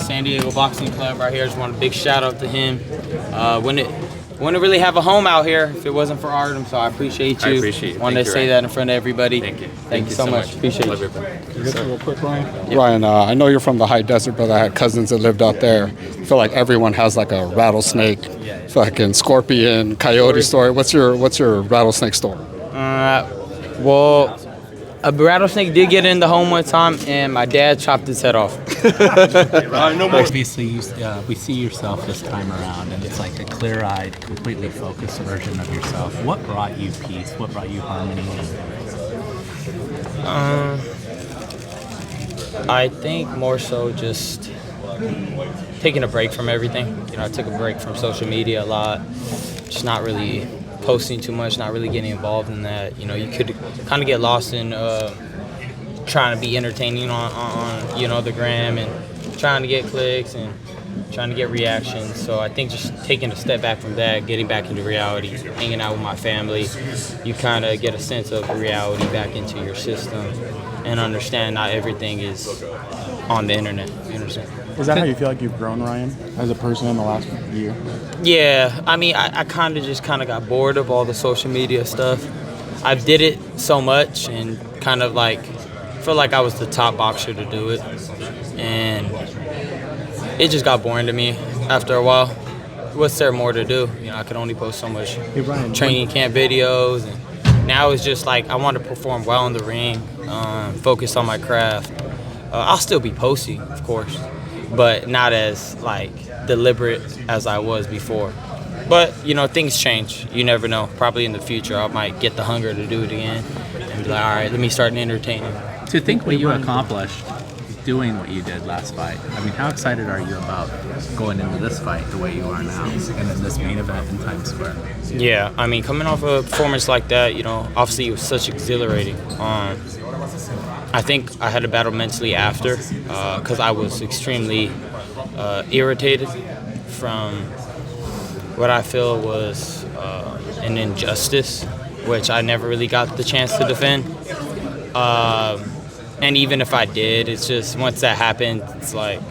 San Diego Boxing Club right here. Just want a big shout out to him. Wouldn't really have a home out here if it wasn't for Artem, so I appreciate you. I appreciate you. Wanted to say that in front of everybody. Thank you. Thank you so much. Appreciate Love you. your Just real quick, Ryan. Yeah. Ryan, I know you're from the high desert, but I had cousins that lived out there. I feel like everyone has like a rattlesnake, fucking scorpion, coyote story. What's your rattlesnake story? Well, a rattlesnake did get in the home one time, and my dad chopped his head off. Obviously, we see yourself this time around, and it's like a clear-eyed, completely focused version of yourself. What brought you peace? What brought you harmony? I think more so just taking a break from everything. You know, I took a break from social media a lot, just not really posting too much, not really getting involved in that. You know, you could kind of get lost in trying to be entertaining on you know, the gram and trying to get clicks and trying to get reactions. So I think just taking a step back from that, getting back into reality, hanging out with my family, you kind of get a sense of reality back into your system and understand not everything is on the internet. You understand? Is that how you feel like you've grown, Ryan, as a person in the last year? Yeah, I mean, I kind of got bored of all the social media stuff. I did it so much and kind of like felt like I was the top boxer to do it, and it just got boring to me after a while. What's there more to do? You know, I could only post so much training camp videos, and now it's just like I want to perform well in the ring, focus on my craft. I'll still be posting, of course, but not as like deliberate as I was before. But you know, things change. You never know. Probably in the future, I might get the hunger to do it again and be like, all right, let me start entertaining. To think what you accomplished doing what you did last fight, I mean, how excited are you about going into this fight the way you are now and in this main event in Times Square? Yeah, I mean, coming off a performance like that, you know, obviously it was such exhilarating. I think I had a battle mentally after because I was extremely irritated from what I feel was an injustice, which I never really got the chance to defend. And even if I did, it's just once that happened, it's like,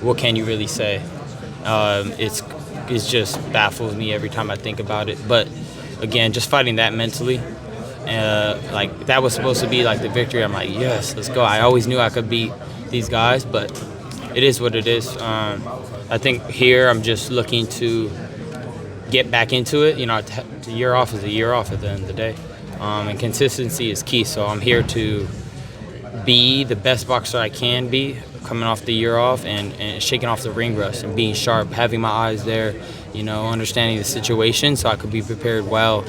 what can you really say? It just baffles me every time I think about it. But again, just fighting that mentally, like that was supposed to be like the victory. I'm like, yes, let's go. I always knew I could beat these guys, but it is what it is. I think here I'm just looking to get back into it. You know, a year off is a year off at the end of the day, and consistency is key. So I'm here to be the best boxer I can be, coming off the year off and shaking off the ring rust and being sharp, having my eyes there, you know, understanding the situation so I could be prepared well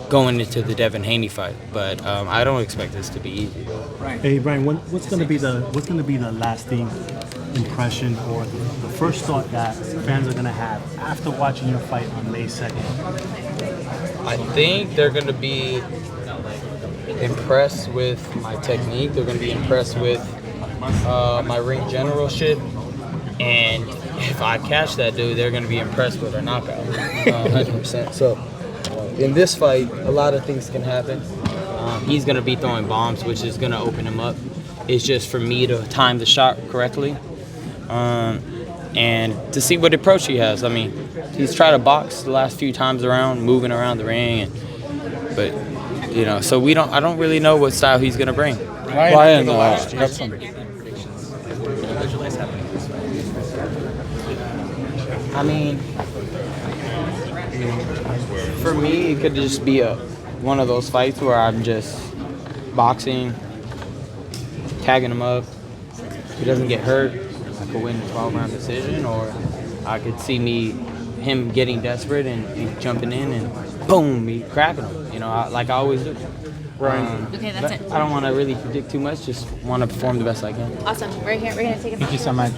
going into the Devin Haney fight. But I don't expect this to be easy. Hey Brian, what's going to be the lasting impression or the first thought that fans are going to have after watching your fight on May 2nd? I think they're going to be impressed with my technique. They're going to be impressed with my ring generalship, and if I catch that dude, they're going to be impressed with our knockout, 100%. So in this fight, a lot of things can happen. He's going to be throwing bombs, which is going to open him up. It's just for me to time the shot correctly, and to see what approach he has. I mean, he's tried to box the last few times around, moving around the ring, but you know, so I don't really know what style he's gonna bring. Ryan, that's something. I mean, for me, it could just be one of those fights where I'm just boxing, tagging him up. If he doesn't get hurt, I could win a 12-round decision, or I could see him getting desperate and jumping in and boom, me cracking him. You know, like I always do. Okay, that's it. I don't want to really predict too much. Just want to perform the best I can. Awesome. We're here. We're gonna take a Thank you so much.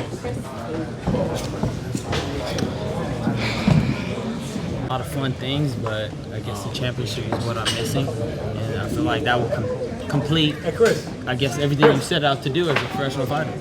A lot of fun things, but I guess the championship is what I'm missing, and I feel like that will complete, I guess, everything you set out to do as a professional fighter.